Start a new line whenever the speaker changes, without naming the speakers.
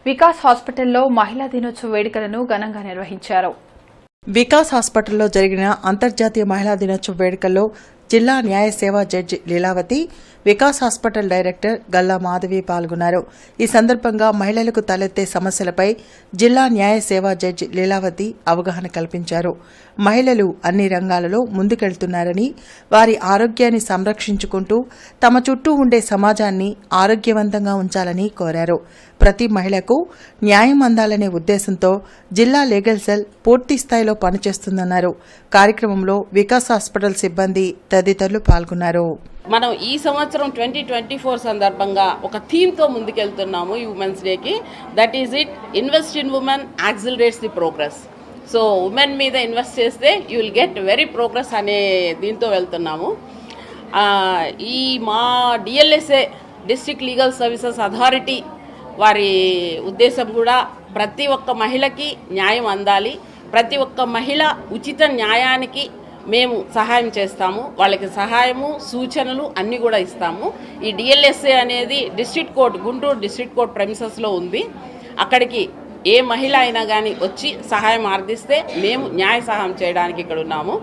వికాస్ హాస్పిటల్లో మహిళా దినోత్సవ వేడుకలను ఘనంగా నిర్వహించారు.
వికాస్ హాస్పిటల్లో జరిగిన అంతర్జాతీయ మహిళా దినోత్సవ వేడుకల్లో జిల్లా న్యాయ సేవా judge Leelavathi, Vikas hospital director Galla Madhavi పాల్గొన్నారు. ఈ సందర్భంగా మహిళలకు తలెత్తే సమస్యలపై జిల్లా న్యాయ సేవా జడ్జి లీలావతి అవగాహన కల్పించారు. మహిళలు అన్ని రంగాలలో ముందుకెళ్తున్నారని, వారి ఆరోగ్యాన్ని సంరక్షించుకుంటూ తమ చుట్టూ ఉండే సమాజాన్ని ఆరోగ్యవంతంగా ఉంచాలని కోరారు. ప్రతి మహిళకు న్యాయం అందాలనే ఉద్దేశంతో జిల్లా లీగల్ సెల్ పూర్తి స్థాయిలో పనిచేస్తుందన్నారు. కార్యక్రమంలో వికాస్ హాస్పిటల్ సిబ్బంది తదితరులు పాల్గొన్నారు.
మనం ఈ సంవత్సరం 2024 సందర్భంగా ఒక థీమ్తో ముందుకెళ్తున్నాము ఈ ఉమెన్స్ డేకి. That is it, invest in women accelerates the progress. So women మీద ఇన్వెస్ట్ చేస్తే you will get very progress అనే దీంతో వెళ్తున్నాము. ఈ మా DLSA district legal services authority వారి ఉద్దేశం కూడా ప్రతి ఒక్క మహిళకి న్యాయం అందాలి, ప్రతి ఒక్క మహిళ ఉచిత న్యాయానికి మేము సహాయం చేస్తాము. వాళ్ళకి సహాయము, సూచనలు అన్నీ కూడా ఇస్తాము. ఈ డిఎల్ఎస్ఏ అనేది district court, Guntur district court ప్రెమిసెస్లో ఉంది. అక్కడికి ఏ మహిళ అయినా కానీ వచ్చి సహాయం ఆర్థిస్తే మేము న్యాయ సహాయం చేయడానికి ఇక్కడ ఉన్నాము.